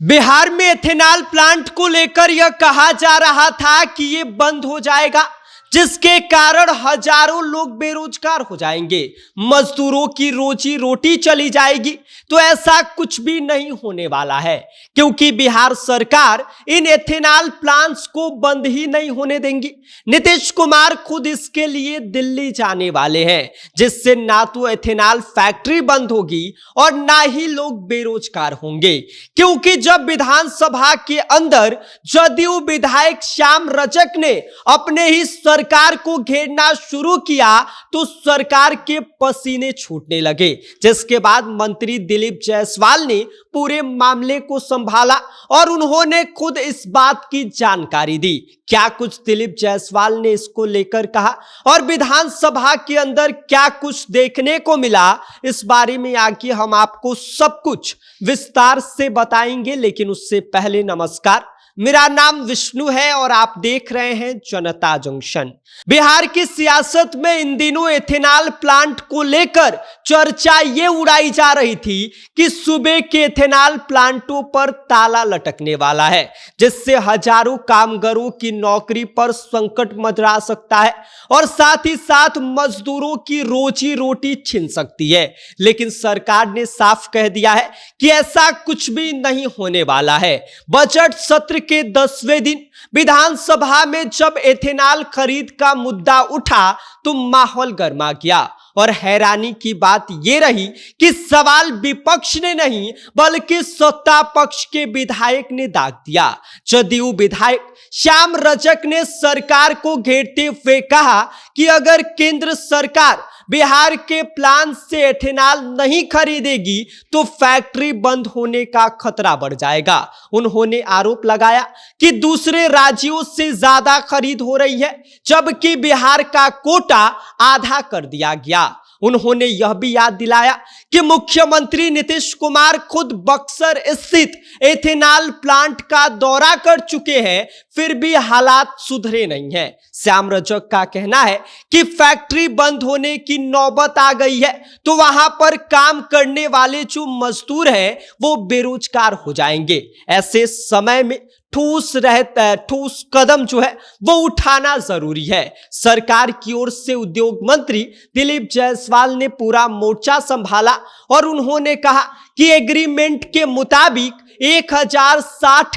बिहार में ethanol plant को लेकर यह कहा जा रहा था कि ये बंद हो जाएगा, जिसके कारण हजारों लोग बेरोजगार हो जाएंगे, मजदूरों की रोजी रोटी चली जाएगी। तो ऐसा कुछ भी नहीं होने वाला है, क्योंकि बिहार सरकार इन एथेनॉल प्लांट्स को बंद ही नहीं होने देंगी। नीतीश कुमार खुद इसके लिए दिल्ली जाने वाले हैं, जिससे ना तो एथेनॉल फैक्ट्री बंद होगी और ना ही लोग बेरोजगार होंगे। क्योंकि जब विधानसभा के अंदर जदयू विधायक श्याम रजक ने अपने ही सरकार को घेरना शुरू किया तो सरकार के पसीने छूटने लगे, जिसके बाद मंत्री दिलीप जायसवाल ने पूरे मामले को संभाला और उन्होंने खुद इस बात की जानकारी दी। क्या कुछ दिलीप जायसवाल ने इसको लेकर कहा और विधानसभा के अंदर क्या कुछ देखने को मिला, इस बारे में आगे हम आपको सब कुछ विस्तार से बताएंगे। लेकिन उससे पहले नमस्कार, मेरा नाम विष्णु है और आप देख रहे हैं जनता जंक्शन। बिहार की सियासत में इन दिनों एथेनॉल प्लांट को लेकर चर्चा ये उड़ाई जा रही थी कि सूबे के एथेनॉल प्लांटों पर ताला लटकने वाला है, जिससे हजारों कामगारों की नौकरी पर संकट मंडरा सकता है और साथ ही साथ मजदूरों की रोजी रोटी छिन सकती है। लेकिन सरकार ने साफ कह दिया है कि ऐसा कुछ भी नहीं होने वाला है। बजट सत्र के 10वें दिन विधानसभा में जब एथेनॉल खरीद का मुद्दा उठा तो माहौल गर्मा गया और हैरानी की बात यह रही कि सवाल विपक्ष ने नहीं बल्कि सत्ता पक्ष के विधायक ने दाग दिया। जदयू विधायक श्याम रजक ने सरकार को घेरते हुए कहा कि अगर केंद्र सरकार बिहार के प्लांट से एथेनॉल नहीं खरीदेगी तो फैक्ट्री बंद होने का खतरा बढ़ जाएगा। उन्होंने आरोप लगाया कि दूसरे राज्यों से ज्यादा खरीद हो रही है, जबकि बिहार का कोटा आधा कर दिया गया। उन्होंने यह भी याद दिलाया कि मुख्यमंत्री नीतीश कुमार खुद बक्सर स्थित एथेनॉल प्लांट का दौरा कर चुके हैं, फिर भी हालात सुधरे नहीं हैं। श्याम रजक का कहना है कि फैक्ट्री बंद होने की नौबत आ गई है तो वहां पर काम करने वाले जो मजदूर हैं वो बेरोजगार हो जाएंगे। ऐसे समय में ठोस कदम जो है वो उठाना जरूरी है। सरकार की ओर से उद्योग मंत्री दिलीप जायसवाल ने पूरा मोर्चा संभाला और उन्होंने कहा कि एग्रीमेंट के मुताबिक 1060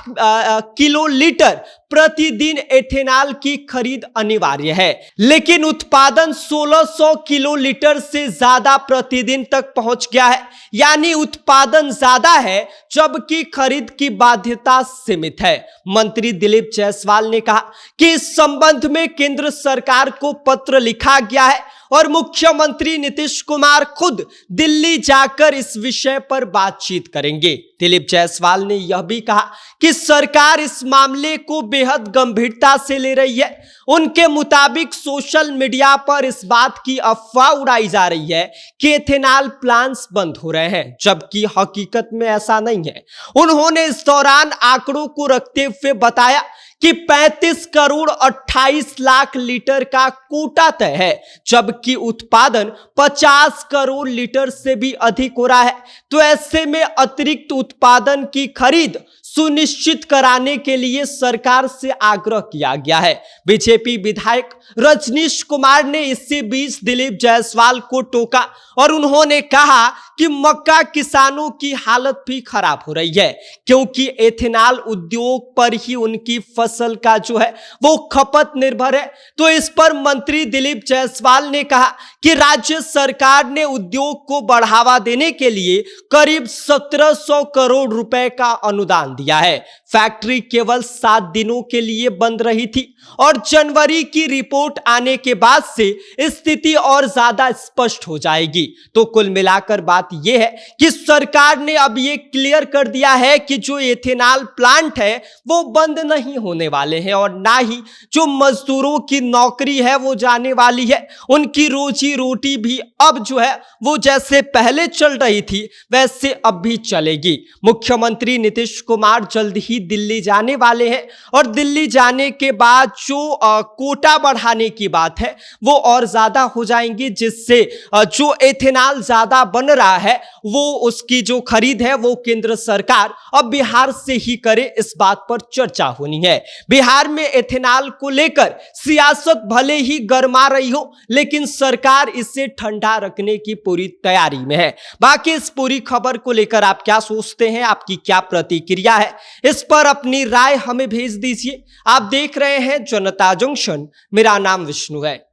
किलो लीटर प्रतिदिन एथेनॉल की खरीद अनिवार्य है, लेकिन उत्पादन 1600 किलो लीटर से ज्यादा प्रतिदिन तक पहुंच गया है। यानी उत्पादन ज्यादा है जबकि खरीद की बाध्यता सीमित है। मंत्री दिलीप जायसवाल ने कहा कि इस संबंध में केंद्र सरकार को पत्र लिखा गया है और मुख्यमंत्री नीतीश कुमार खुद दिल्ली जाकर इस विषय पर बातचीत करेंगे। दिलीप जायसवाल ने यह भी कहा कि सरकार इस मामले को बेहद गंभीरता से ले रही है। उनके मुताबिक सोशल मीडिया पर इस बात की अफवाह उड़ाई जा रही है कि एथेनॉल प्लांट्स बंद हो रहे हैं, जबकि हकीकत में ऐसा नहीं है। उन्होंने इस दौरान आंकड़ों को रखते हुए बताया कि 35 करोड़ 28 लाख लीटर का कोटा तय है, जबकि उत्पादन 50 करोड़ लीटर से भी अधिक हो रहा है। तो ऐसे में अतिरिक्त उत्पादन की खरीद सुनिश्चित कराने के लिए सरकार से आग्रह किया गया है। बीजेपी विधायक रजनीश कुमार ने इसी बीच दिलीप जायसवाल को टोका और उन्होंने कहा कि मक्का किसानों की हालत भी खराब हो रही है, क्योंकि एथेनॉल उद्योग पर ही उनकी फसल का जो है वो खपत निर्भर है। तो इस पर मंत्री दिलीप जायसवाल ने कहा कि राज्य सरकार ने उद्योग को बढ़ावा देने के लिए करीब 1700 करोड़ रुपए का अनुदान दिया है। फैक्ट्री केवल 7 दिनों के लिए बंद रही थी और जनवरी की रिपोर्ट आने के बाद से स्थिति और ज्यादा स्पष्ट हो जाएगी। तो कुल मिलाकर बात यह है कि सरकार ने अब यह क्लियर कर दिया है कि जो एथेनॉल प्लांट है वो बंद नहीं होने वाले हैं और ना ही जो मजदूरों की नौकरी है वो जाने वाली है। उनकी रोजी रोटी भी अब जो है वो जैसे पहले चल रही थी वैसे अब भी चलेगी। मुख्यमंत्री नीतीश कुमार जल्द ही दिल्ली जाने वाले हैं और दिल्ली जाने के बाद जो कोटा बढ़ाने की बात है वो और ज्यादा हो जाएंगी, जिससे जो एथेनॉल ज्यादा बन रहा है वो उसकी जो खरीद है वो केंद्र सरकार अब बिहार से ही करे, इस बात पर चर्चा होनी है। बिहार में एथेनॉल को लेकर सियासत भले ही गर्मा रही हो, लेकिन सरकार इसे ठंडा रखने की पूरी तैयारी में है। बाकी इस पूरी खबर को लेकर आप क्या सोचते हैं, आपकी क्या प्रतिक्रिया है, इस पर अपनी राय हमें भेज दीजिए। आप देख रहे हैं जनता जंक्शन, मेरा नाम विष्णु है।